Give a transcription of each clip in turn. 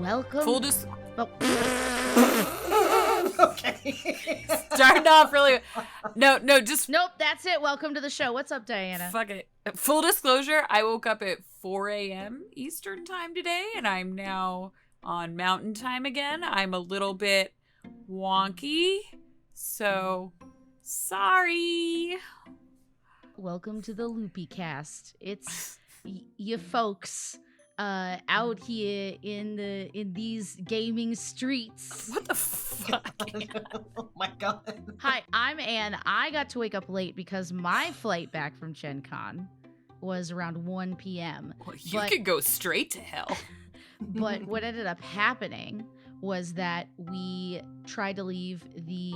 Welcome. Full dis- Okay. Starting off really. No, just Nope, that's it. Welcome to the show. What's up, Diana? fuck it. Full disclosure, I woke up at 4 a.m. Eastern time today, and I'm now on Mountain Time again. I'm a little bit wonky, so sorry. Welcome to the Loopy Cast. It's you folks out here in these gaming streets. What the fuck? Oh my god. Hi, I'm Anne. I got to wake up late because my flight back from Gen Con was around 1 p.m. Well, you could go straight to hell. But what ended up happening was that we tried to leave the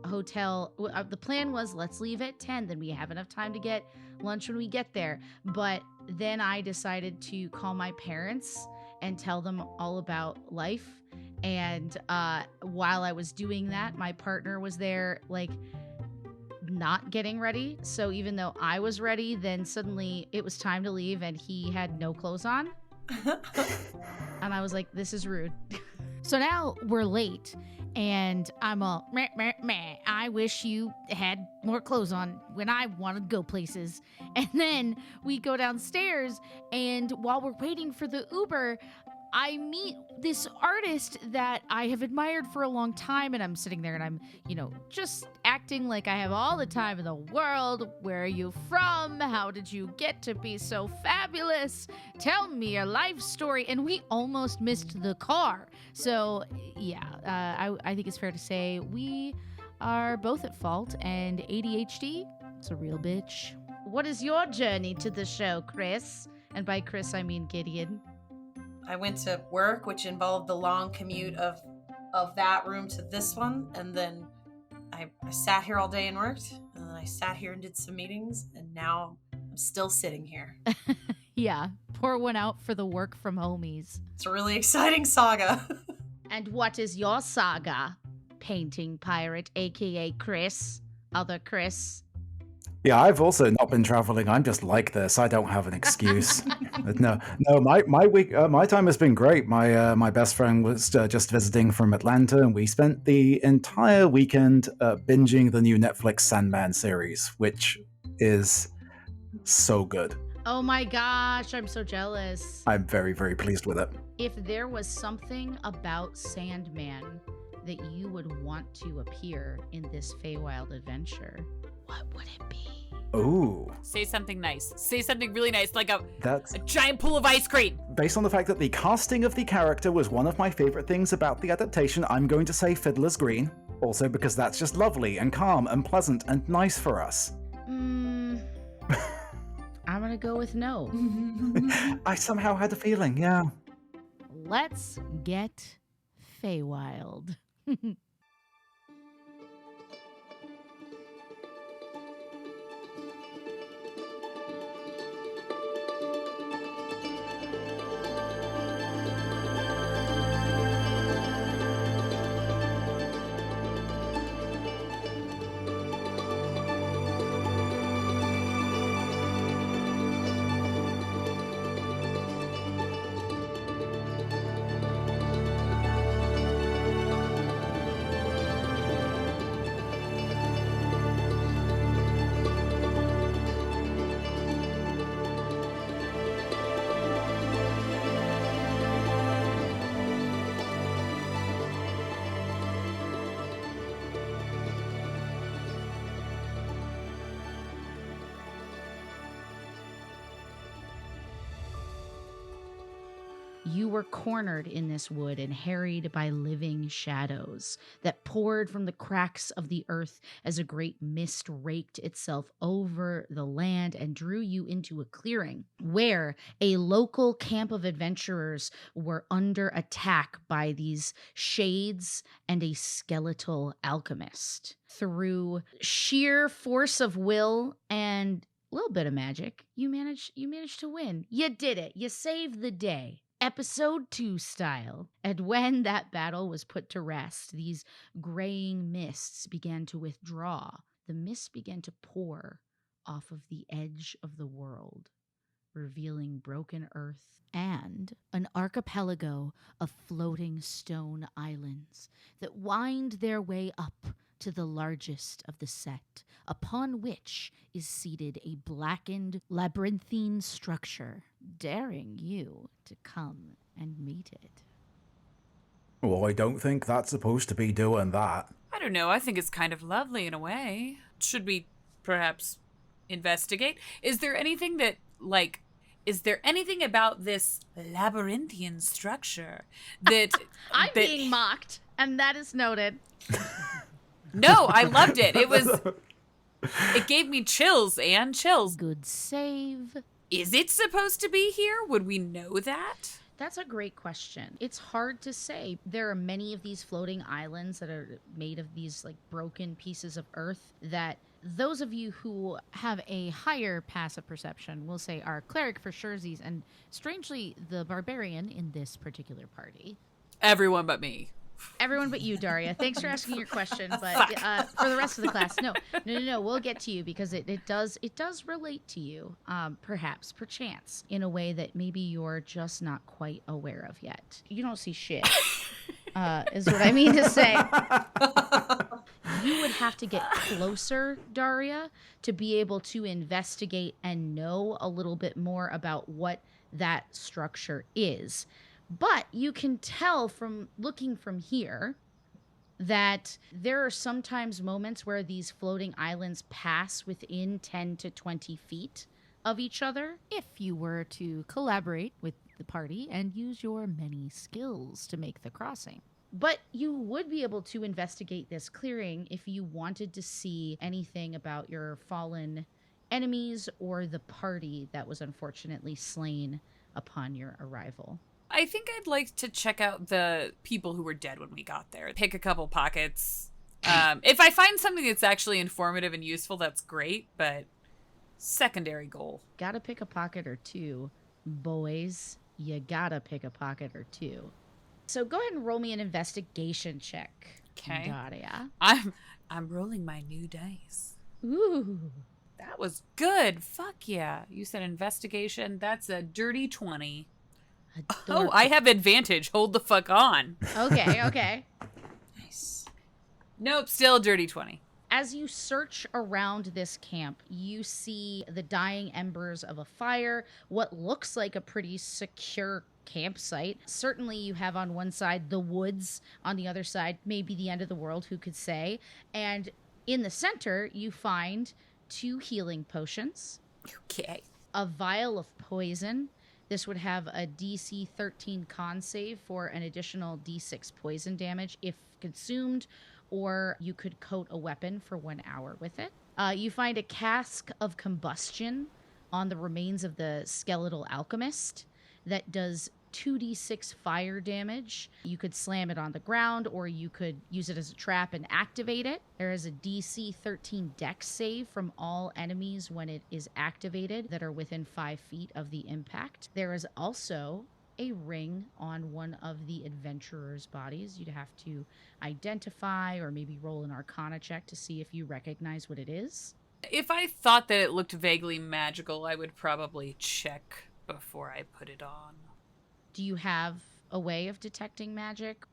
hotel. The plan was let's leave at 10, then we have enough time to get lunch when we get there. But then I decided to call my parents and tell them all about life. And while I was doing that, my partner was there, like, not getting ready. So even though I was ready, then suddenly it was time to leave and he had no clothes on. And I was like, this is rude. So now we're late and I'm all, meh, meh, meh. I wish you had more clothes on when I want to go places. And then we go downstairs, and while we're waiting for the Uber, I meet this artist that I have admired for a long time, and I'm sitting there and I'm, just acting like I have all the time in the world. Where are you from? How did you get to be so fabulous? Tell me your life story. And we almost missed the car. So, yeah, I think it's fair to say we are both at fault, and ADHD, it's a real bitch. What is your journey to the show, Kris? And by Kris, I mean Gideon. I went to work, which involved the long commute of that room to this one, and then I sat here all day and worked, and then I sat here and did some meetings, and now I'm still sitting here. Yeah, pour one out for the work from homies. It's a really exciting saga. And what is your saga, painting pirate, aka Kris? Other Kris? Yeah, I've also not been traveling. I'm just like this. I don't have an excuse. No. My week, my time has been great. My best friend was just visiting from Atlanta, and we spent the entire weekend binging the new Netflix Sandman series, which is so good. Oh my gosh, I'm so jealous. I'm very, very pleased with it. If there was something about Sandman that you would want to appear in this Feywild adventure, what would it be? Ooh. Say something nice. Say something really nice, like a That's giant pool of ice cream. based on the fact that the casting of the character was one of my favorite things about the adaptation. I'm going to say Fiddler's Green, also because that's just lovely and calm and pleasant and nice for us. I'm gonna go with no. I somehow had a feeling, yeah. Let's get Feywild. You were cornered in this wood and harried by living shadows that poured from the cracks of the earth as a great mist raked itself over the land and drew you into a clearing where a local camp of adventurers were under attack by these shades and a skeletal alchemist. Through sheer force of will and a little bit of magic, you managed to win. You did it. You saved the day. Episode 2 style. And when that battle was put to rest, these graying mists began to withdraw. The mists began to pour off of the edge of the world. revealing broken earth and an archipelago of floating stone islands that wind their way up to the largest of the set, upon which is seated a blackened, labyrinthine structure, daring you to come and meet it. Well, I don't think that's supposed to be doing that. I don't know. I think it's kind of lovely in a way. Should we perhaps investigate? Is there anything that, is there anything about this labyrinthian structure that... I'm being mocked, and that is noted. No, I loved it. It gave me chills and chills. Good save. Is it supposed to be here? Would we know that? That's a great question. It's hard to say. There are many of these floating islands that are made of these broken pieces of earth that those of you who have a higher passive perception will say are cleric for surezies, and strangely the barbarian in this particular party. Everyone but me. Everyone but you, Daria. Thanks for asking your question, but for the rest of the class, no. We'll get to you because it does relate to you, perchance, in a way that maybe you're just not quite aware of yet. You don't see shit, is what I mean to say. You would have to get closer, Daria, to be able to investigate and know a little bit more about what that structure is. But you can tell from looking from here that there are sometimes moments where these floating islands pass within 10 to 20 feet of each other. If you were to collaborate with the party and use your many skills to make the crossing. But you would be able to investigate this clearing if you wanted to see anything about your fallen enemies or the party that was unfortunately slain upon your arrival. I think I'd like to check out the people who were dead when we got there. Pick a couple pockets. If I find something that's actually informative and useful, that's great, but secondary goal. Gotta pick a pocket or two, boys. You gotta pick a pocket or two. So go ahead and roll me an investigation check. Okay. Daria. I'm rolling my new dice. Ooh. That was good. Fuck yeah. You said investigation. That's a dirty 20. Oh, I have advantage. Hold the fuck on. Okay. Nice. Nope, still dirty 20. As you search around this camp, you see the dying embers of a fire, what looks like a pretty secure campsite. Certainly you have on one side the woods, on the other side maybe the end of the world, who could say. And in the center, you find 2 healing potions. Okay. A vial of poison. This would have a DC 13 con save for an additional D6 poison damage if consumed, or you could coat a weapon for 1 hour with it. You find a cask of combustion on the remains of the skeletal alchemist that does 2d6 fire damage. You could slam it on the ground, or you could use it as a trap and activate it. There is a DC 13 dex save from all enemies when it is activated that are within 5 feet of the impact. There is also a ring on one of the adventurer's bodies. You'd have to identify or maybe roll an arcana check to see if you recognize what it is. If I thought that it looked vaguely magical, I would probably check before I put it on. Do you have a way of detecting magic?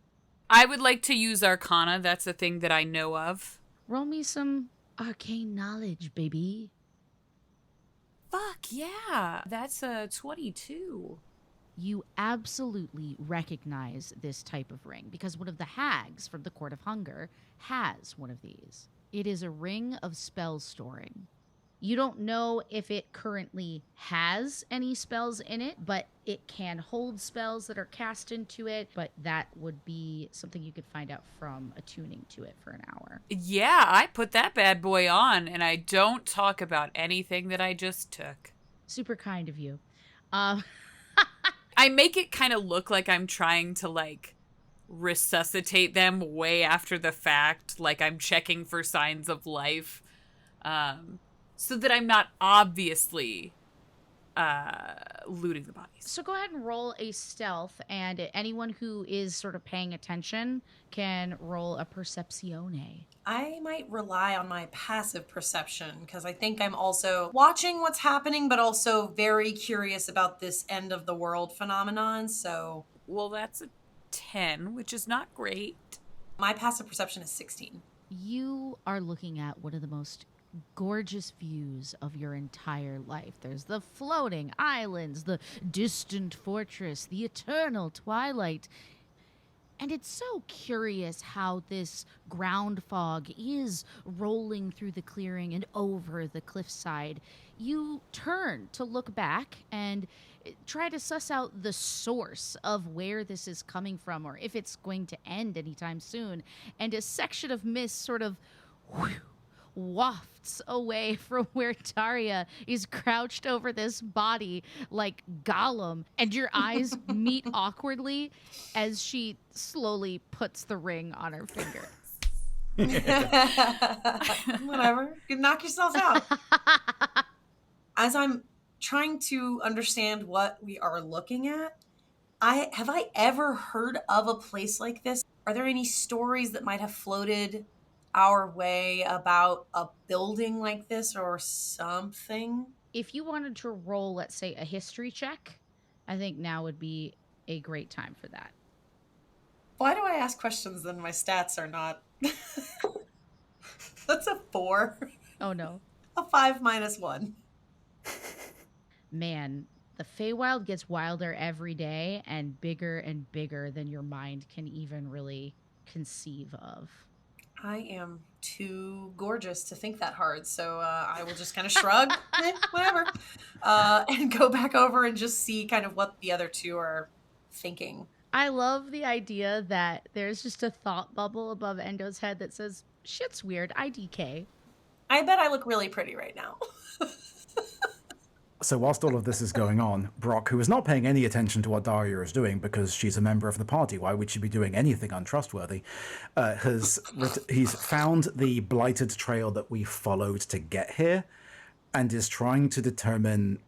I would like to use Arcana. That's a thing that I know of. Roll me some arcane knowledge, baby. Fuck yeah. That's a 22. You absolutely recognize this type of ring because one of the hags from the Court of Hunger has one of these. It is a ring of spell storing. You don't know if it currently has any spells in it, but it can hold spells that are cast into it. But that would be something you could find out from attuning to it for an hour. Yeah, I put that bad boy on, and I don't talk about anything that I just took. Super kind of you. I make it kind of look like I'm trying to, resuscitate them way after the fact. Like I'm checking for signs of life. So that I'm not obviously looting the bodies. So go ahead and roll a stealth, and anyone who is sort of paying attention can roll a percepzione. I might rely on my passive perception because I think I'm also watching what's happening, but also very curious about this end of the world phenomenon. So, Well, that's a 10, which is not great. my passive perception is 16. You are looking at one of the most gorgeous views of your entire life. There's the floating islands, the distant fortress, the eternal twilight. And it's so curious how this ground fog is rolling through the clearing and over the cliffside. You turn to look back and try to suss out the source of where this is coming from or if it's going to end anytime soon. And a section of mist sort of wafts away from where Daria is crouched over this body like Gollum, and your eyes meet awkwardly as she slowly puts the ring on her finger. Whatever. You can knock yourself out. As I'm trying to understand what we are looking at, have I ever heard of a place like this? Are there any stories that might have floated our way about a building like this or something? If you wanted to roll, let's say, a history check, I think now would be a great time for that. Why do I ask questions then my stats are not? That's a 4. Oh no. A 5 minus 1. Man, the Feywild gets wilder every day and bigger than your mind can even really conceive of. I am too gorgeous to think that hard, so I will just kind of shrug, whatever, and go back over and just see kind of what the other two are thinking. I love the idea that there's just a thought bubble above Endo's head that says, shit's weird, IDK. I bet I look really pretty right now. So whilst all of this is going on, Brock, who is not paying any attention to what Daria is doing because she's a member of the party, why would she be doing anything untrustworthy, he's found the blighted trail that we followed to get here and is trying to determine,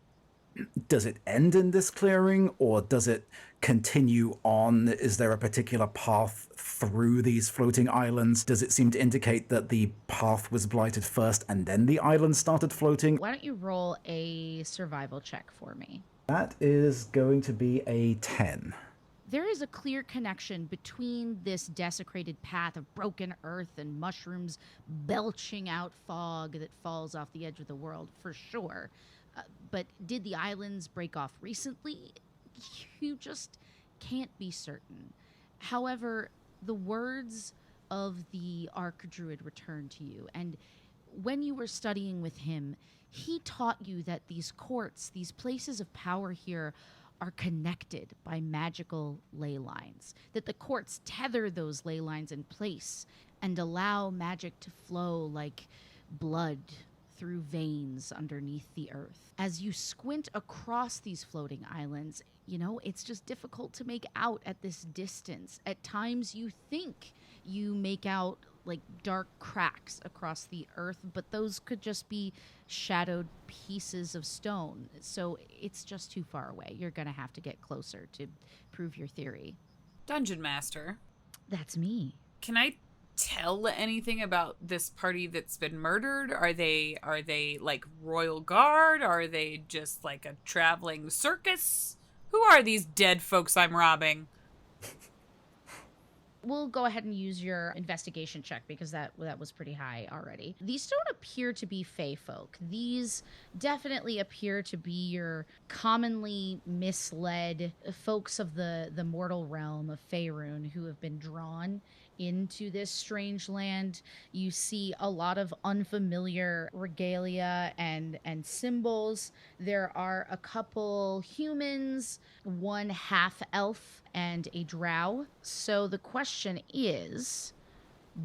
does it end in this clearing or does it continue on? Is there a particular path through these floating islands? Does it seem to indicate that the path was blighted first and then the island started floating? Why don't you roll a survival check for me? That is going to be a 10. There is a clear connection between this desecrated path of broken earth and mushrooms belching out fog that falls off the edge of the world, for sure. But did the islands break off recently? You just can't be certain. However, the words of the Archdruid return to you, and when you were studying with him, he taught you that these courts, these places of power here, are connected by magical ley lines, that the courts tether those ley lines in place and allow magic to flow like blood through veins underneath the earth. As you squint across these floating islands, you know, it's just difficult to make out at this distance. At times you think you make out like dark cracks across the earth, but those could just be shadowed pieces of stone. So it's just too far away. You're going to have to get closer to prove your theory. Dungeon Master. That's me. Can I tell anything about this party that's been murdered? Are they like royal guard? Are they just like a traveling circus? Who are these dead folks I'm robbing? We'll go ahead and use your investigation check because that was pretty high already. These don't appear to be Fey folk. These definitely appear to be your commonly misled folks of the mortal realm of Faerun who have been drawn into this strange land. You see a lot of unfamiliar regalia and symbols. There are a couple humans, one half elf, and a drow. So the question is,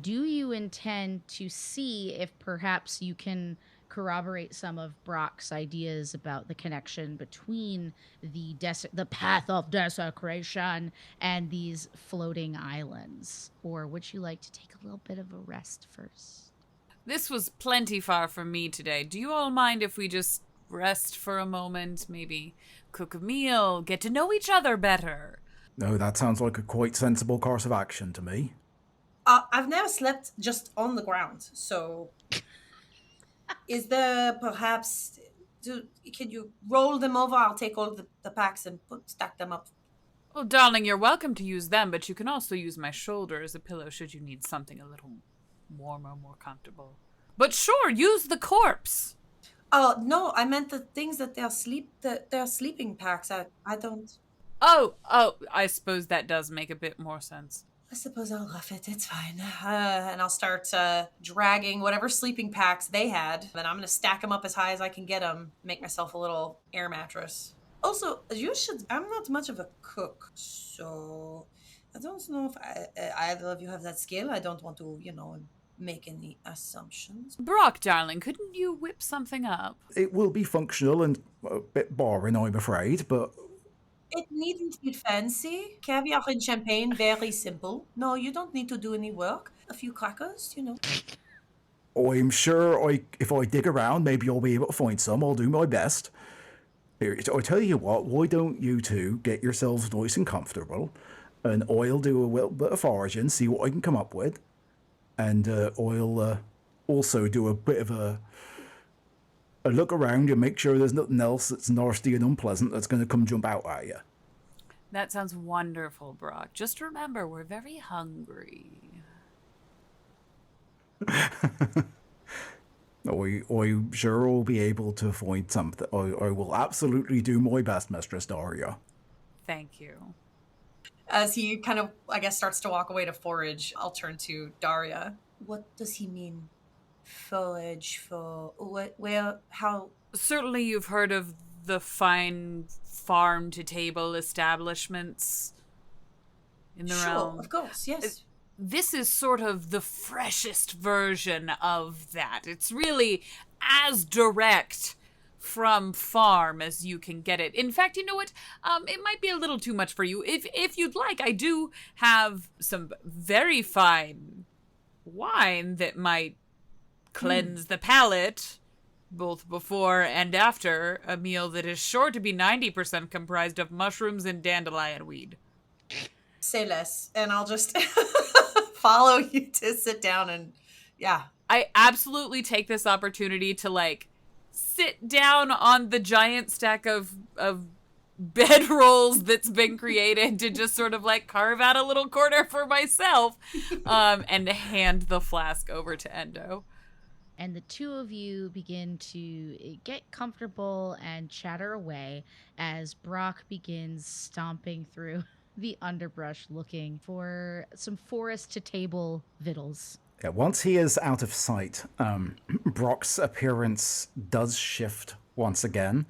do you intend to see if perhaps you can corroborate some of Brock's ideas about the connection between the path of desecration and these floating islands? Or would you like to take a little bit of a rest first? This was plenty far from me today. Do you all mind if we just rest for a moment, maybe cook a meal, get to know each other better. No, that sounds like a quite sensible course of action to me. I've never slept just on the ground, so is there perhaps... can you roll them over? I'll take all the packs and stack them up. Well, darling, you're welcome to use them, but you can also use my shoulder as a pillow should you need something a little warmer, more comfortable. But sure, use the corpse. Oh, no, I meant the things that they're sleeping packs. I don't... Oh, I suppose that does make a bit more sense. I suppose I'll rough it. It's fine. And I'll start dragging whatever sleeping packs they had. And I'm going to stack them up as high as I can get them. Make myself a little air mattress. Also, I'm not much of a cook. So I don't know if either of you have that skill. I don't want to, make any assumptions. Brock, darling, couldn't you whip something up? It will be functional and a bit boring, I'm afraid, but... It needn't be fancy. Caviar and champagne, very simple. No, you don't need to do any work. A few crackers, I'm sure if I dig around, maybe I'll be able to find some. I'll do my best. Here, I tell you what, why don't you two get yourselves nice and comfortable, and I'll do a little bit of foraging, see what I can come up with, and I'll also do a bit of a look around and make sure there's nothing else that's nasty and unpleasant that's going to come jump out at you. That sounds wonderful, Brock. Just remember, we're very hungry. I'm sure I'll be able to find something. I will absolutely do my best, Mistress Daria. Thank you. As he kind of, I guess, starts to walk away to forage, I'll turn to Daria. What does he mean? Forage for what? Where? How? Certainly you've heard of the fine farm-to-table establishments in the realm. Sure, of course, yes. This is sort of the freshest version of that. It's really as direct from farm as you can get it. In fact, you know what? It might be a little too much for you. If you'd like, I do have some very fine wine that might cleanse the palate, both before and after a meal that is sure to be 90% comprised of mushrooms and dandelion weed. Say less, and I'll just follow you to sit down and, yeah. I absolutely take this opportunity to, sit down on the giant stack of bedrolls that's been created to just sort of, carve out a little corner for myself, and hand the flask over to Endo. And the two of you begin to get comfortable and chatter away as Brock begins stomping through the underbrush looking for some forest-to-table victuals. Yeah, once he is out of sight, Brock's appearance does shift once again,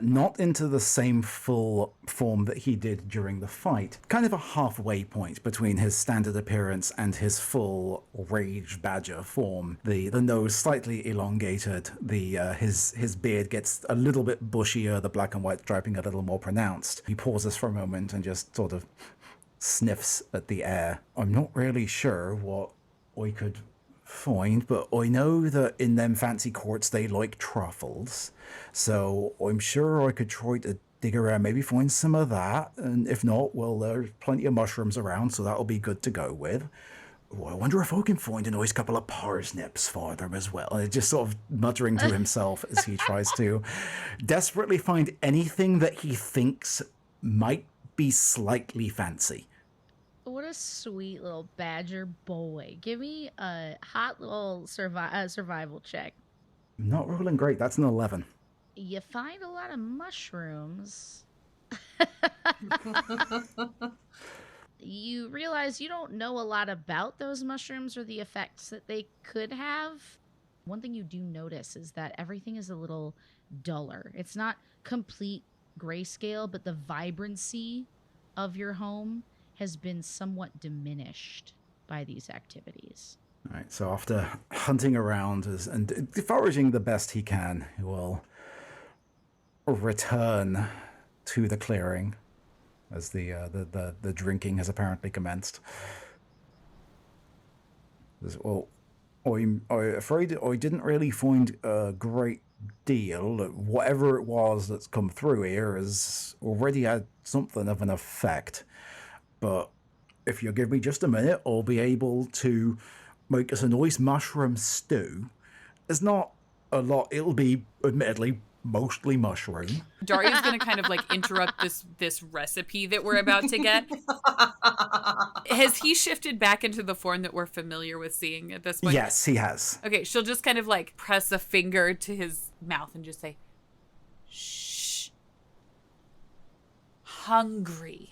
not into the same full form that he did during the fight. Kind of a halfway point between his standard appearance and his full rage badger form. The nose slightly elongated, his beard gets a little bit bushier, the black and white striping a little more pronounced. He pauses for a moment and just sort of sniffs at the air. I'm not really sure what I could find, but I know that in them fancy courts they like truffles, so I'm sure I could try to dig around, maybe find some of that, and if not, well, there's plenty of mushrooms around, so that'll be good to go with. Oh, I wonder if I can find a nice couple of parsnips for them as well. And just sort of muttering to himself as he tries to desperately find anything that he thinks might be slightly fancy. What a sweet little badger boy. Give me a hot little survival check. Not rolling great. That's an 11. You find a lot of mushrooms. You realize you don't know a lot about those mushrooms or the effects that they could have. One thing you do notice is that everything is a little duller. It's not complete grayscale, but the vibrancy of your home has been somewhat diminished by these activities. All right, so after hunting around and foraging the best he can, he will return to the clearing as the drinking has apparently commenced. Well, I'm afraid I didn't really find a great deal. Whatever it was that's come through here has already had something of an effect. But if you give me just a minute, I'll be able to make us a nice mushroom stew. It's not a lot. It'll be, admittedly, mostly mushroom. Daria's gonna kind of like interrupt this recipe that we're about to get. Has he shifted back into the form that we're familiar with seeing at this point? Yes, he has. Okay, she'll just kind of like press a finger to his mouth and just say, "Shh. Hungry."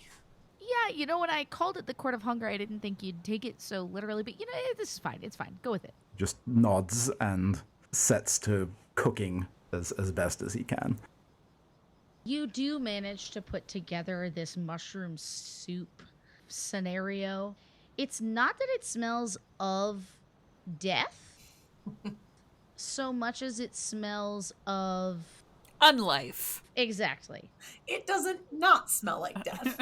Yeah, you know, when I called it the Court of Hunger, I didn't think you'd take it so literally, but you know, this is fine. It's fine. Go with it. Just nods and sets to cooking as best as he can. You do manage to put together this mushroom soup scenario. It's not that it smells of death so much as it smells of Unlife. exactly. It doesn't not smell like death.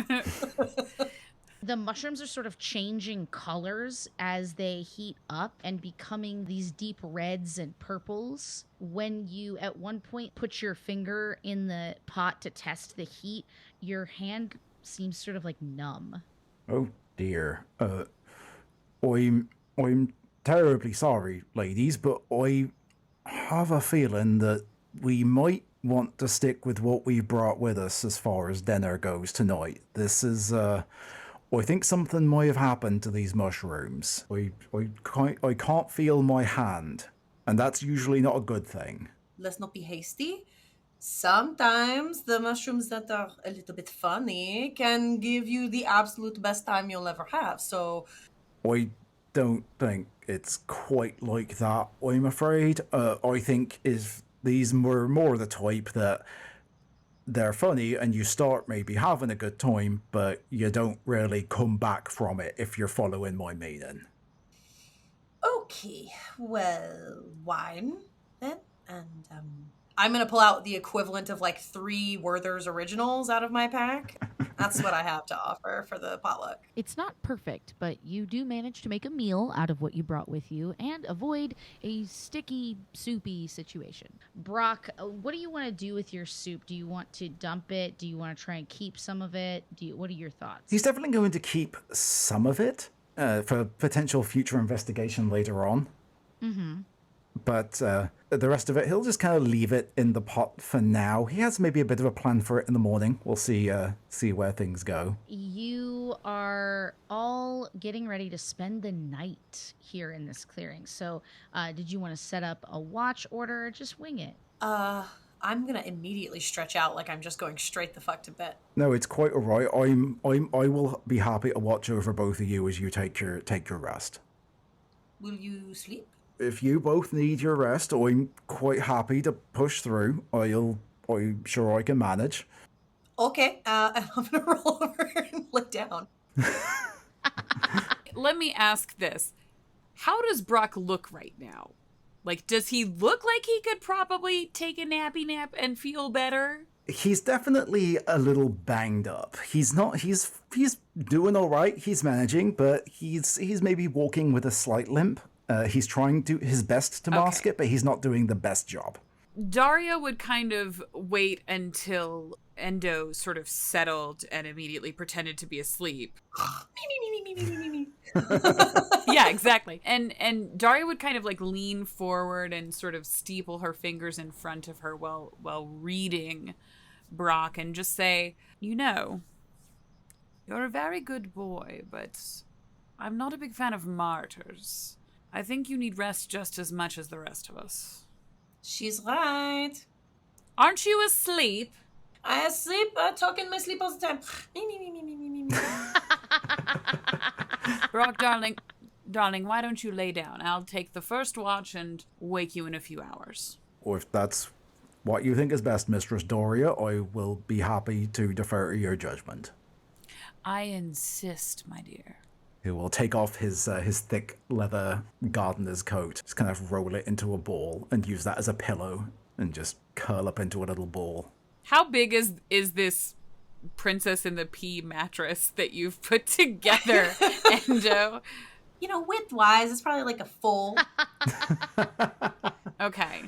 The mushrooms are sort of changing colors as they heat up and becoming these deep reds and purples. When you at one point put your finger in the pot to test the heat, your hand seems sort of like numb. Oh dear. I'm terribly sorry, ladies, but I have a feeling that we might want to stick with what we've brought with us as far as dinner goes tonight. This is, I think something might have happened to these mushrooms. I can't feel my hand, and that's usually not a good thing. Let's not be hasty. Sometimes the mushrooms that are a little bit funny can give you the absolute best time you'll ever have. So I don't think it's quite like that, I'm afraid. I think if these were more the type that they're funny and you start maybe having a good time, but you don't really come back from it, if you're following my meaning. okay, well, wine then, and I'm gonna pull out the equivalent of like 3 Werther's originals out of my pack. That's what I have to offer for the potluck. It's not perfect, but you do manage to make a meal out of what you brought with you and avoid a sticky, soupy situation. Brock, what do you want to do with your soup? Do you want to dump it? Do you want to try and keep some of it? What are your thoughts? He's definitely going to keep some of it for potential future investigation later on. Mm-hmm. But the rest of it, he'll just kind of leave it in the pot for now. He has maybe a bit of a plan for it in the morning. We'll see where things go. You are all getting ready to spend the night here in this clearing. So did you want to set up a watch order or just wing it? I'm gonna immediately stretch out like I'm just going straight the fuck to bed. No, it's quite all right. I will be happy to watch over both of you as you take your rest. Will you sleep? If you both need your rest, I'm quite happy to push through. I'm sure I can manage. Okay, and I'm gonna roll over and lay down. Let me ask this. How does Brock look right now? Like, does he look like he could probably take a nappy nap and feel better? He's definitely a little banged up. He's doing all right. He's managing, but he's maybe walking with a slight limp. He's trying to his best to mask it, but he's not doing the best job. Daria would kind of wait until Endo sort of settled and immediately pretended to be asleep. Yeah, exactly. And Daria would kind of like lean forward and sort of steeple her fingers in front of her while reading Brock and just say, you're a very good boy, but I'm not a big fan of martyrs. I think you need rest just as much as the rest of us. She's right. Aren't you asleep? I sleep. I talk in my sleep all the time. Brock, darling, why don't you lay down? I'll take the first watch and wake you in a few hours. Or if that's what you think is best, Mistress Daria, I will be happy to defer to your judgment. I insist, my dear. He will take off his thick leather gardener's coat, just kind of roll it into a ball and use that as a pillow and just curl up into a little ball. How big is this Princess in the Pea mattress that you've put together, Endo? Width-wise, it's probably like a full Okay.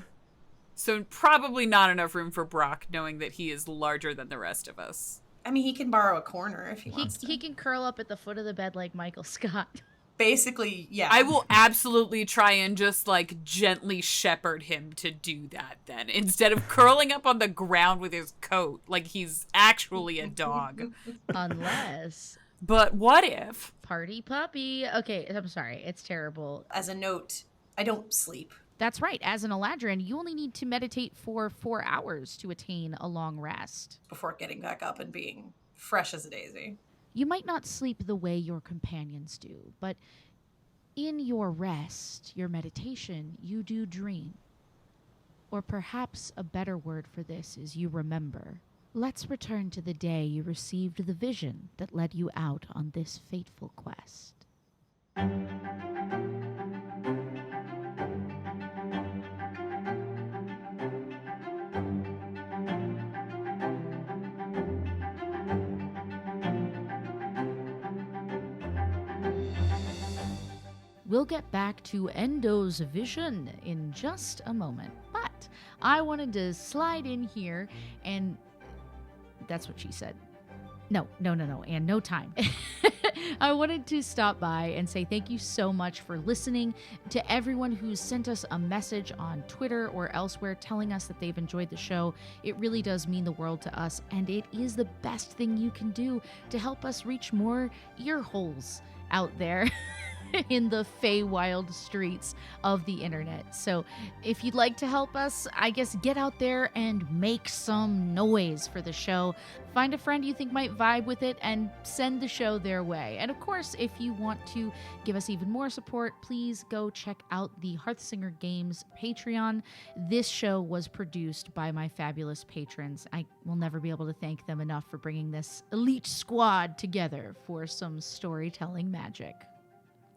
So probably not enough room for Brock, knowing that he is larger than the rest of us. I mean, he can borrow a corner if he wants to. He can curl up at the foot of the bed like Michael Scott. Basically, yeah. I will absolutely try and just, like, gently shepherd him to do that then, instead of curling up on the ground with his coat like he's actually a dog. Unless... But what if... Party puppy. Okay, I'm sorry. It's terrible. As a note, I don't sleep. That's right. As an Eladrin, you only need to meditate for 4 hours to attain a long rest. Before getting back up and being fresh as a daisy. You might not sleep the way your companions do, but in your rest, your meditation, you do dream. Or perhaps a better word for this is you remember. Let's return to the day you received the vision that led you out on this fateful quest. We'll get back to Endo's vision in just a moment, but I wanted to slide in here and... That's what she said. No, and no time. I wanted to stop by and say thank you so much for listening, to everyone who's sent us a message on Twitter or elsewhere telling us that they've enjoyed the show. It really does mean the world to us, and it is the best thing you can do to help us reach more ear holes out there in the Feywild streets of the internet. So if you'd like to help us, I guess get out there and make some noise for the show. Find a friend you think might vibe with it and send the show their way. And of course, if you want to give us even more support, please go check out the Hearthsinger Games Patreon. This show was produced by my fabulous patrons. I will never be able to thank them enough for bringing this elite squad together for some storytelling magic.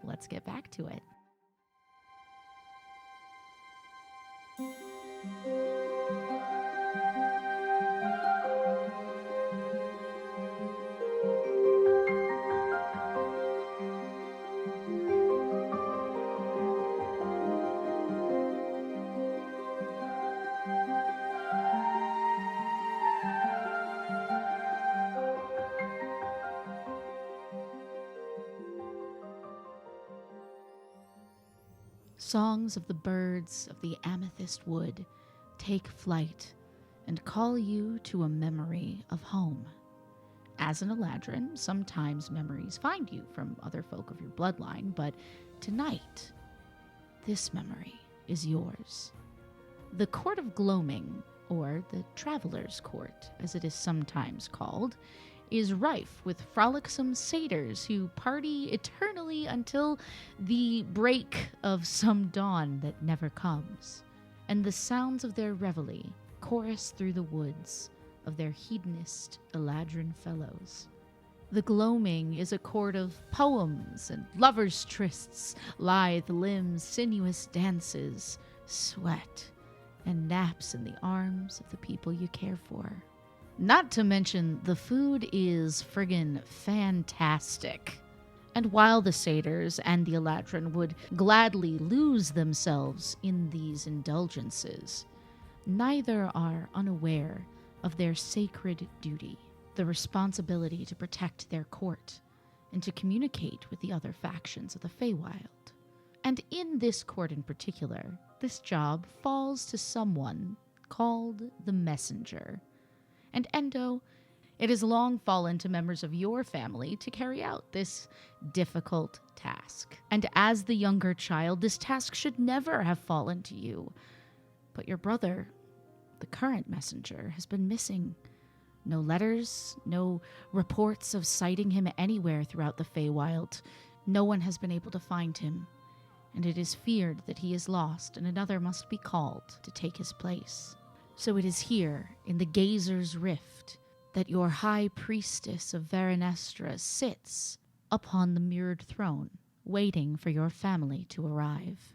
Let's get back to it. Songs of the birds of the amethyst wood take flight and call you to a memory of home. As an Eladrin, sometimes memories find you from other folk of your bloodline, but tonight, this memory is yours. The Court of Gloaming, or the Traveler's Court, as it is sometimes called, is rife with frolicsome satyrs who party eternally until the break of some dawn that never comes, and the sounds of their reveille chorus through the woods of their hedonist Eladrin fellows. The Gloaming is a court of poems and lovers' trysts, lithe limbs, sinuous dances, sweat, and naps in the arms of the people you care for. Not to mention, the food is friggin' fantastic. And while the satyrs and the Eladrin would gladly lose themselves in these indulgences, neither are unaware of their sacred duty, the responsibility to protect their court and to communicate with the other factions of the Feywild. And in this court in particular, this job falls to someone called the Messenger. And Endo, it has long fallen to members of your family to carry out this difficult task. And as the younger child, this task should never have fallen to you. But your brother, the current messenger, has been missing. No letters, no reports of sighting him anywhere throughout the Feywild. No one has been able to find him, and it is feared that he is lost and another must be called to take his place. So it is here, in the Gazer's Rift, that your high priestess of Veranestra sits upon the mirrored throne, waiting for your family to arrive.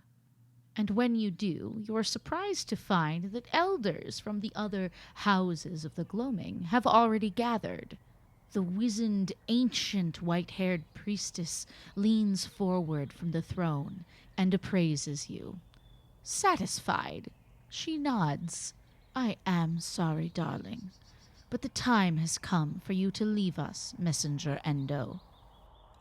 And when you do, you are surprised to find that elders from the other houses of the Gloaming have already gathered. The wizened, ancient, white-haired priestess leans forward from the throne and appraises you, Satisfied, she nods. I am sorry, darling, but the time has come for you to leave us, Messenger Endo.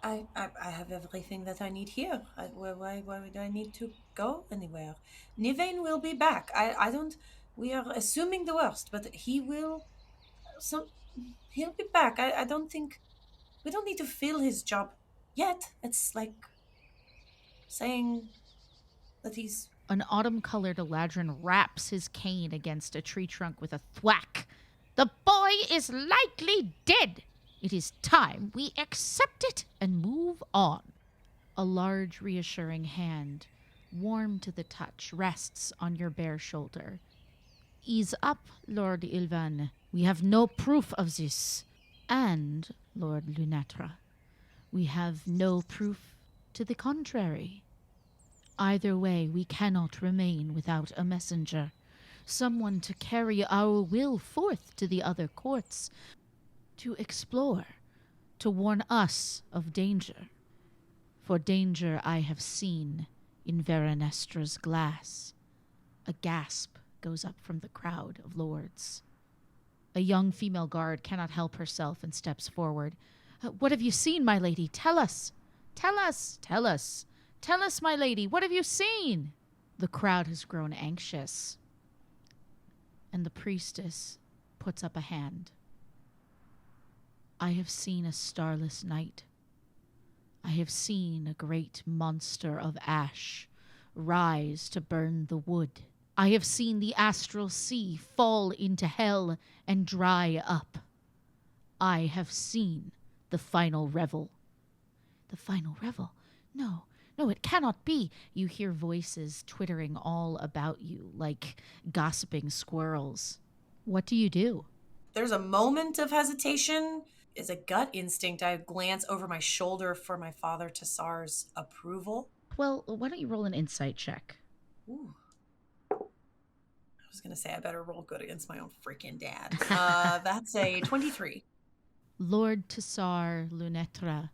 I have everything that I need here. Why would I need to go anywhere? Nivain will be back. I don't. We are assuming the worst, but he will. So he'll be back. I don't think we don't need to fill his job yet. It's like saying that he's. An autumn-colored Eladrin raps his cane against a tree trunk with a thwack. The boy is likely dead. It is time we accept it and move on. A large, reassuring hand, warm to the touch, rests on your bare shoulder. Ease up, Lord Ilvan. We have no proof of this. And, Lord Lunatra, we have no proof to the contrary. Either way, we cannot remain without a messenger, someone to carry our will forth to the other courts, to explore, to warn us of danger. For danger I have seen in Verenestra's glass. A gasp goes up from the crowd of lords. A young female guard cannot help herself and steps forward. What have you seen, my lady? Tell us. Tell us. Tell us. Tell us, my lady. What have you seen? The crowd has grown anxious, and the priestess puts up a hand. I have seen a starless night. I have seen a great monster of ash rise to burn the wood. I have seen the astral sea fall into hell and dry up. I have seen the final revel. The final revel? No, it cannot be. You hear voices twittering all about you like gossiping squirrels. What do you do? There's a moment of hesitation. Is a gut instinct. I glance over my shoulder for my father Tassar's approval. Well, why don't you roll an insight check? Ooh. I was going to say I better roll good against my own freaking dad. That's a 23. Lord Tassar Lunetra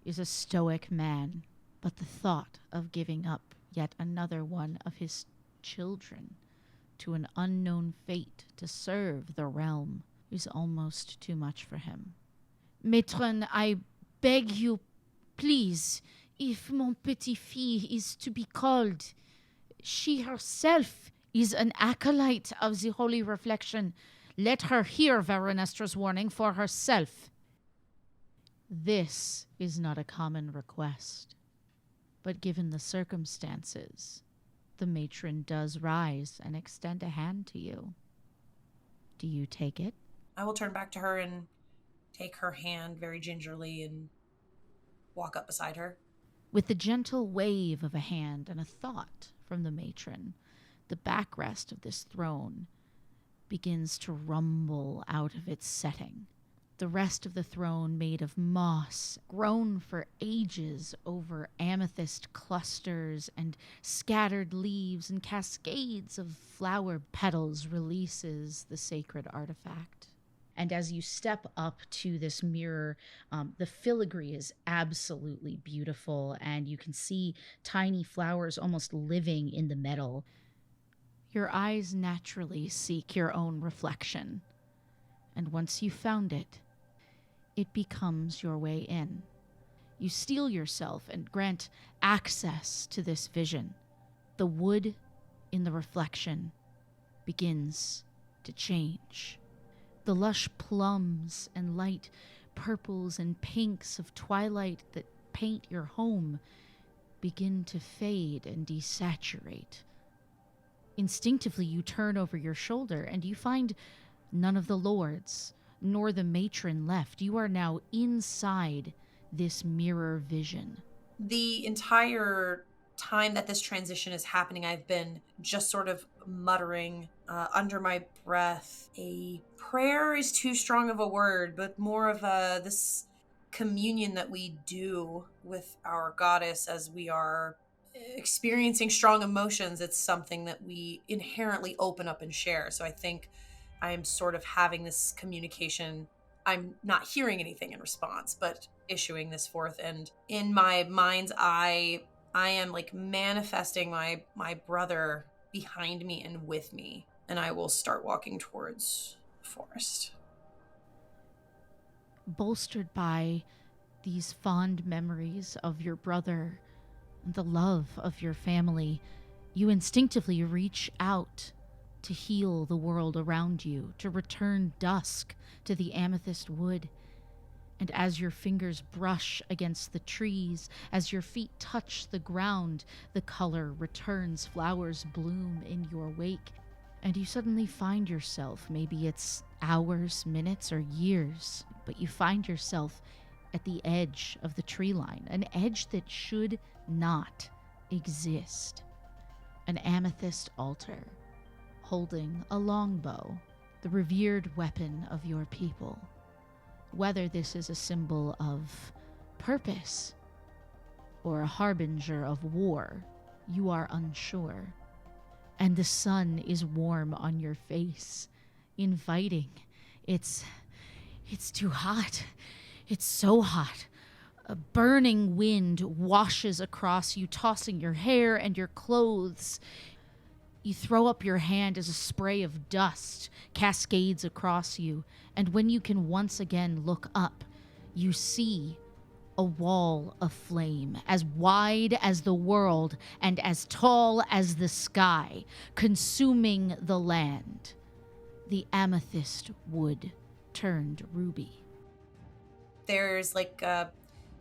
is a stoic man, but the thought of giving up yet another one of his children to an unknown fate to serve the realm is almost too much for him. Matron, I beg you, please, if mon petit-fille is to be called, she herself is an acolyte of the Holy Reflection. Let her hear Verenestra's warning for herself. This is not a common request, but given the circumstances, the matron does rise and extend a hand to you. Do you take it? I will turn back to her and take her hand very gingerly and walk up beside her. With the gentle wave of a hand and a thought from the matron, the backrest of this throne begins to rumble out of its setting. The rest of the throne made of moss, grown for ages over amethyst clusters and scattered leaves and cascades of flower petals, releases the sacred artifact. And as you step up to this mirror, the filigree is absolutely beautiful, and you can see tiny flowers almost living in the metal. Your eyes naturally seek your own reflection, and once you've found it, it becomes your way in. You steel yourself and grant access to this vision. The wood in the reflection begins to change. The lush plums and light purples and pinks of twilight that paint your home begin to fade and desaturate. Instinctively, you turn over your shoulder and you find none of the lords, nor the matron left. You are now inside this mirror vision. The entire time that this transition is happening, I've been just sort of muttering under my breath. A prayer is too strong of a word, but more of this communion that we do with our goddess as we are experiencing strong emotions. It's something that we inherently open up and share. So I think I am sort of having this communication. I'm not hearing anything in response, but issuing this forth. And in my mind's eye, I am like manifesting my brother behind me and with me, and I will start walking towards the forest. Bolstered by these fond memories of your brother and the love of your family, you instinctively reach out to heal the world around you, to return dusk to the amethyst wood. And as your fingers brush against the trees, as your feet touch the ground, the color returns, flowers bloom in your wake, and you suddenly find yourself, maybe it's hours, minutes, or years, but you find yourself at the edge of the tree line, an edge that should not exist. An amethyst altar, holding a longbow, the revered weapon of your people. Whether this is a symbol of purpose or a harbinger of war, you are unsure. And the sun is warm on your face, inviting. It's too hot. It's so hot. A burning wind washes across you, tossing your hair and your clothes. You throw up your hand as a spray of dust cascades across you, and when you can once again look up, you see a wall of flame, as wide as the world and as tall as the sky, consuming the land. The amethyst wood turned ruby. There's like a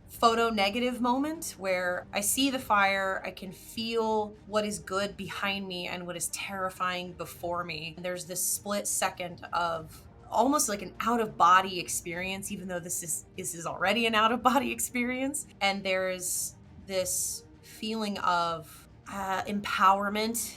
photo negative moment where I see the fire, I can feel what is good behind me and what is terrifying before me. And there's this split second of almost like an out-of-body experience, even though this is already an out-of-body experience. And there's this feeling of empowerment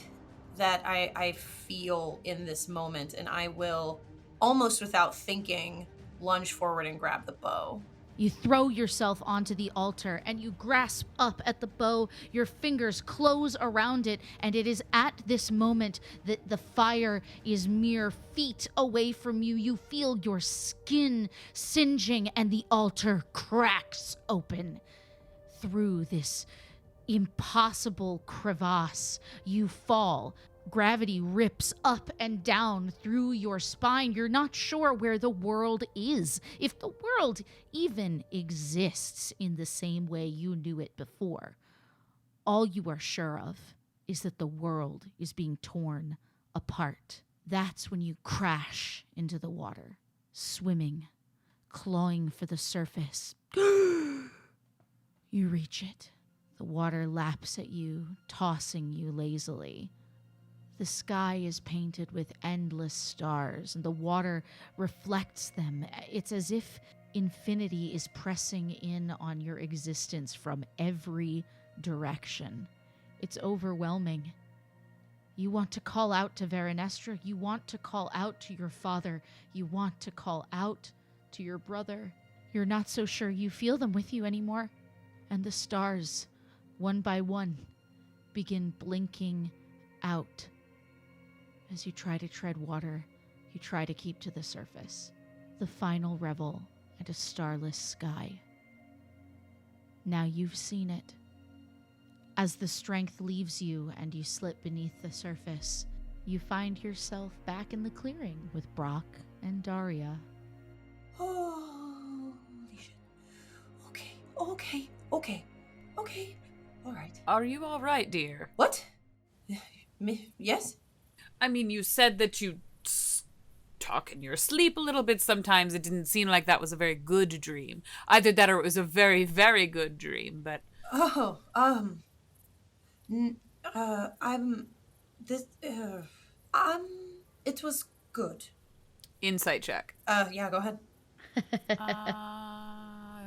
that I feel in this moment, and I will, almost without thinking, lunge forward and grab the bow. You throw yourself onto the altar and you grasp up at the bow. Your fingers close around it, and it is at this moment that the fire is mere feet away from you. You feel your skin singeing, and the altar cracks open. Through this impossible crevasse, you fall. Gravity rips up and down through your spine. You're not sure where the world is, if the world even exists in the same way you knew it before. All you are sure of is that the world is being torn apart. That's when you crash into the water, swimming, clawing for the surface. You reach it. The water laps at you, tossing you lazily. The sky is painted with endless stars, and the water reflects them. It's as if infinity is pressing in on your existence from every direction. It's overwhelming. You want to call out to Veronestra. You want to call out to your father. You want to call out to your brother. You're not so sure you feel them with you anymore. And the stars, one by one, begin blinking out. As you try to tread water, you try to keep to the surface. The final revel and a starless sky. Now you've seen it. As the strength leaves you and you slip beneath the surface, you find yourself back in the clearing with Brock and Daria. Holy shit. Okay. All right. Are you all right, dear? What? Yes? I mean, you said that you talk in your sleep a little bit sometimes. It didn't seem like that was a very good dream. Either that or it was a very, very good dream, but... it was good. Insight check. Yeah, go ahead.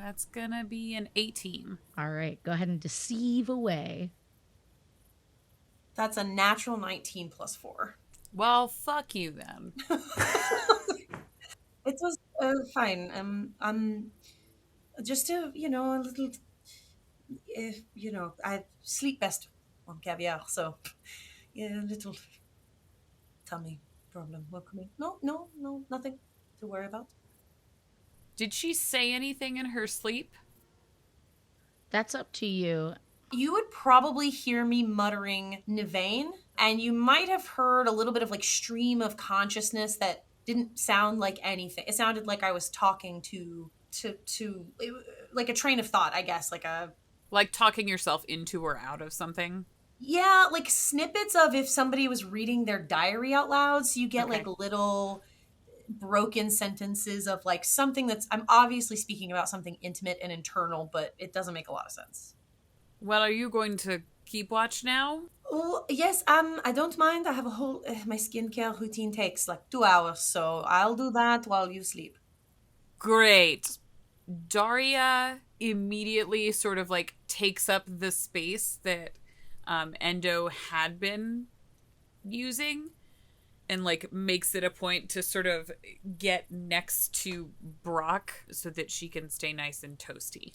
That's gonna be an 18. All right, go ahead and deceive away. That's a natural 19 plus 4. Well, fuck you then. It was fine. Just a little. I sleep best on caviar, so yeah, a little tummy problem. Welcome. No, nothing to worry about. Did she say anything in her sleep? That's up to you. You would probably hear me muttering Nivane, and you might have heard a little bit of like stream of consciousness that didn't sound like anything. It sounded like I was talking to like a train of thought, I guess, like talking yourself into or out of something. Yeah, like snippets of if somebody was reading their diary out loud. So you get Okay. like little broken sentences of like something that's, I'm obviously speaking about something intimate and internal, but it doesn't make a lot of sense. Well, are you going to keep watch now? Oh, yes, I don't mind. I have a whole, my skincare routine takes like 2 hours, so I'll do that while you sleep. Great. Daria immediately sort of like takes up the space that Endo had been using and like makes it a point to sort of get next to Brock so that she can stay nice and toasty.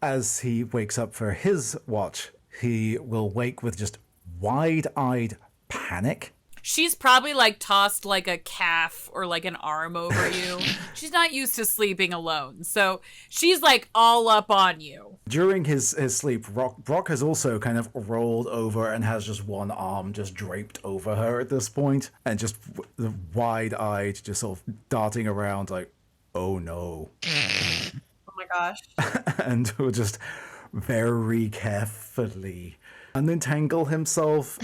As he wakes up for his watch, he will wake with just wide-eyed panic. She's probably like tossed like a calf or like an arm over you. She's not used to sleeping alone, so she's like all up on you. During his sleep, Brock has also kind of rolled over and has just one arm just draped over her at this point, and just wide-eyed, just sort of darting around like, oh no. Oh my gosh. And will just very carefully unentangle himself.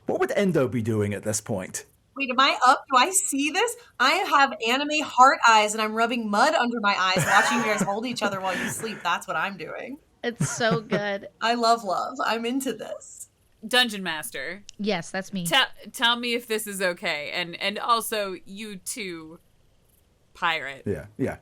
What would Endo be doing at this point? Wait, am I up? Do I see this? I have anime heart eyes and I'm rubbing mud under my eyes watching you guys hold each other while you sleep. That's what I'm doing. It's so good. I love love. I'm into this. Dungeon Master. Yes, that's me. Tell me if this is okay. And also you too, Pirate. Yeah.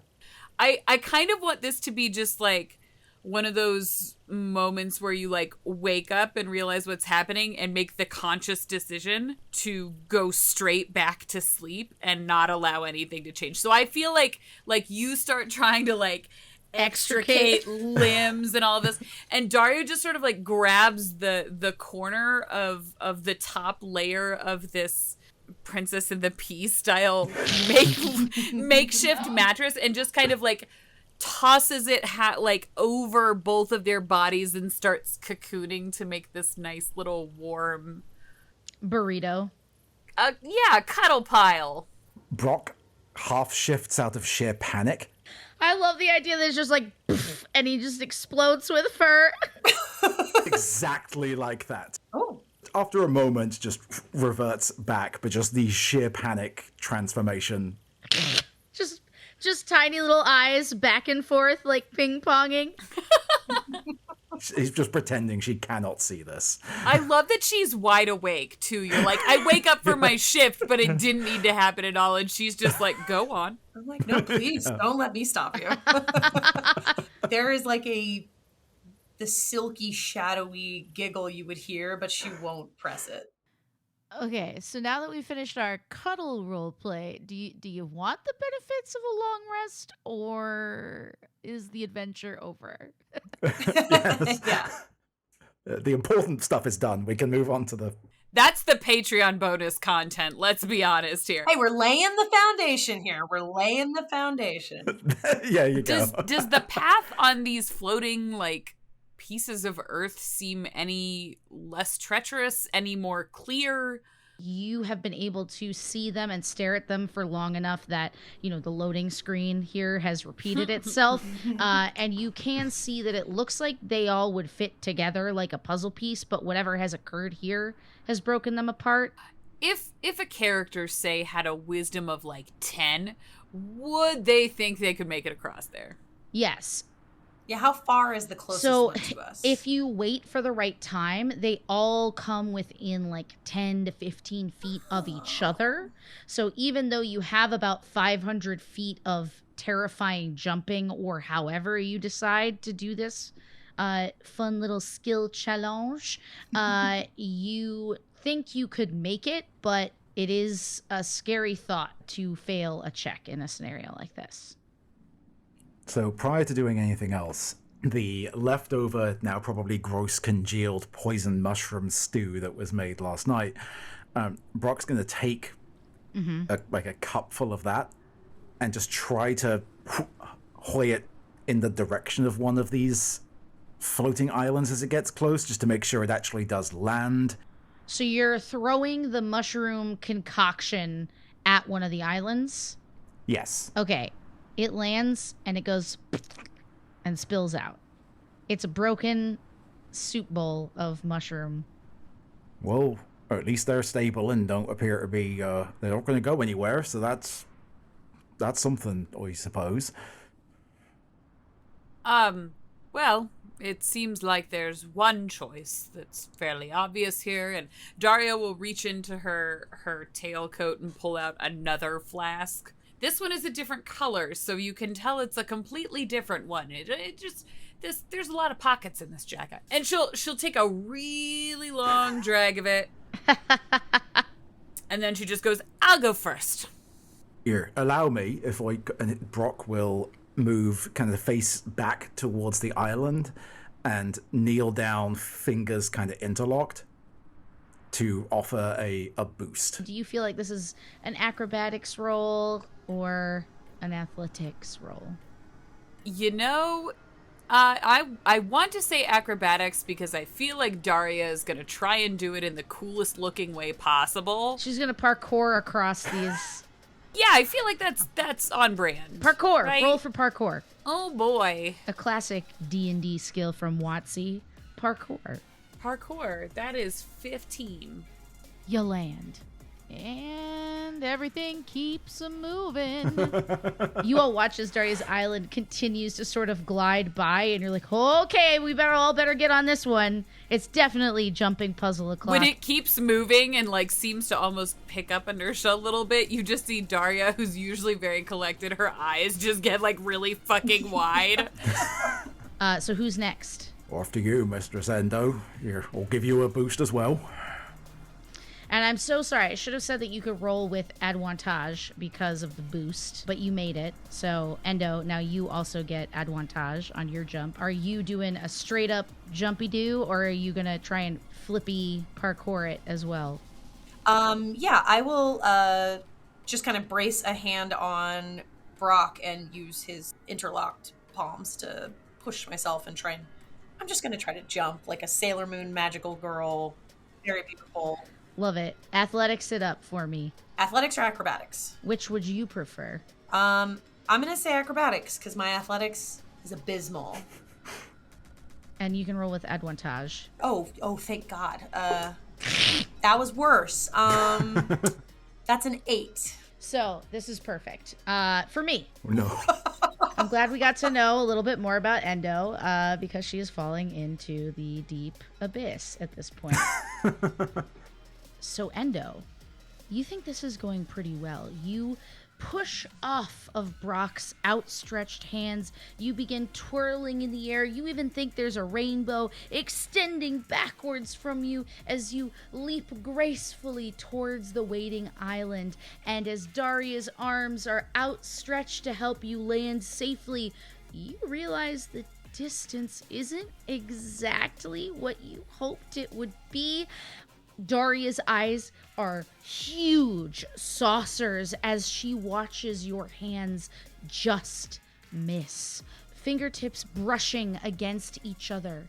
I kind of want this to be just like one of those moments where you like wake up and realize what's happening and make the conscious decision to go straight back to sleep and not allow anything to change. So I feel like you start trying to like extricate limbs and all of this, and Daria just sort of like grabs the corner of the top layer of this Princess and the Pea style makeshift mattress and just kind of like tosses it like over both of their bodies and starts cocooning to make this nice little warm burrito. Cuddle pile. Brock half shifts out of sheer panic. I love the idea that it's just like poof, and he just explodes with fur. Exactly like that. Oh. After a moment, just reverts back, but just the sheer panic transformation. Just tiny little eyes back and forth, like ping-ponging. He's just pretending she cannot see this. I love that she's wide awake, too. You're like, I wake up for my shift, but it didn't need to happen at all. And she's just like, go on. I'm like, no, please, don't let me stop you. There is like the silky, shadowy giggle you would hear, but she won't press it. Okay, so now that we've finished our cuddle role play, do you want the benefits of a long rest, or is the adventure over? Yes. Yeah. The important stuff is done. We can move on to the... That's the Patreon bonus content. Let's be honest here. Hey, we're laying the foundation here. We're laying the foundation. Yeah, you go. Does the path on these floating, like, pieces of earth seem any less treacherous, any more clear? You have been able to see them and stare at them for long enough that, the loading screen here has repeated itself. And you can see that it looks like they all would fit together like a puzzle piece, but whatever has occurred here has broken them apart. If a character, say, had a wisdom of like 10, would they think they could make it across there? Yes. Yeah, how far is the closest one to us? If you wait for the right time, they all come within like 10 to 15 feet of each other. So even though you have about 500 feet of terrifying jumping, or however you decide to do this fun little skill challenge, you think you could make it, but it is a scary thought to fail a check in a scenario like this. So prior to doing anything else, the leftover, now probably gross congealed poison mushroom stew that was made last night, Brock's going to take a cup full of that and just try to hoy it in the direction of one of these floating islands as it gets close, just to make sure it actually does land. So you're throwing the mushroom concoction at one of the islands? Yes. Okay. It lands and it goes and spills out. It's a broken soup bowl of mushroom. Well, or at least they're stable and don't appear to be, they're not going to go anywhere, so that's something, I suppose. Well, it seems like there's one choice that's fairly obvious here, and Daria will reach into her tailcoat and pull out another flask. This one is a different color, so you can tell it's a completely different one. It just there's a lot of pockets in this jacket. And she'll take a really long drag of it. And then she just goes, "I'll go first." Here, allow me, and Brock will move kind of face back towards the island and kneel down, fingers kind of interlocked, to offer a boost. Do you feel like this is an acrobatics roll or an athletics roll? You know, I want to say acrobatics because I feel like Daria is going to try and do it in the coolest looking way possible. She's going to parkour across these... Yeah, I feel like that's on brand. Parkour. Right? Roll for parkour. Oh, boy. A classic D&D skill from WotC. Parkour. Parkour. That is 15. You land. And everything keeps moving. You all watch as Daria's island continues to sort of glide by, and you're like, okay, we better get on this one. It's definitely jumping puzzle o'clock. When it keeps moving and like seems to almost pick up inertia a little bit, you just see Daria, who's usually very collected, her eyes just get like really fucking wide. So who's next? After you, Mistress Endo. Here, I'll give you a boost as well. And I'm so sorry. I should have said that you could roll with advantage because of the boost, but you made it. So, Endo, now you also get advantage on your jump. Are you doing a straight up jumpy do, or are you going to try and flippy parkour it as well? Yeah, I will just kind of brace a hand on Brock and use his interlocked palms to push myself and I'm just going to try to jump like a Sailor Moon magical girl. Very beautiful. Love it. Athletics it up for me. Athletics or acrobatics? Which would you prefer? I'm going to say acrobatics because my athletics is abysmal. And you can roll with advantage. Oh, thank God. That was worse. That's an 8. So, this is perfect. For me. No. I'm glad we got to know a little bit more about Endo, because she is falling into the deep abyss at this point. So, Endo, you think this is going pretty well. You push off of Brock's outstretched hands. You begin twirling in the air. You even think there's a rainbow extending backwards from you as you leap gracefully towards the waiting island. And as Daria's arms are outstretched to help you land safely, you realize the distance isn't exactly what you hoped it would be. Daria's eyes are huge saucers as she watches your hands just miss, fingertips brushing against each other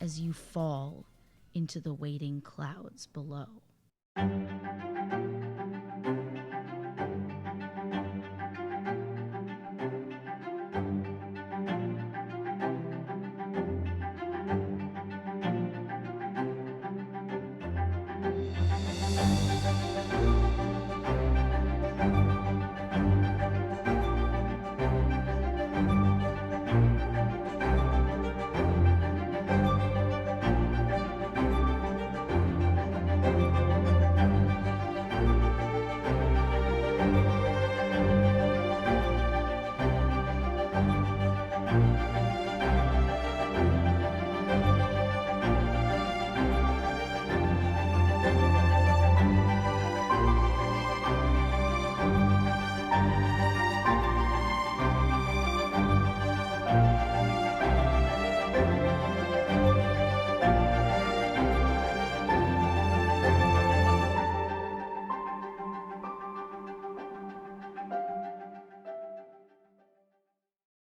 as you fall into the waiting clouds below.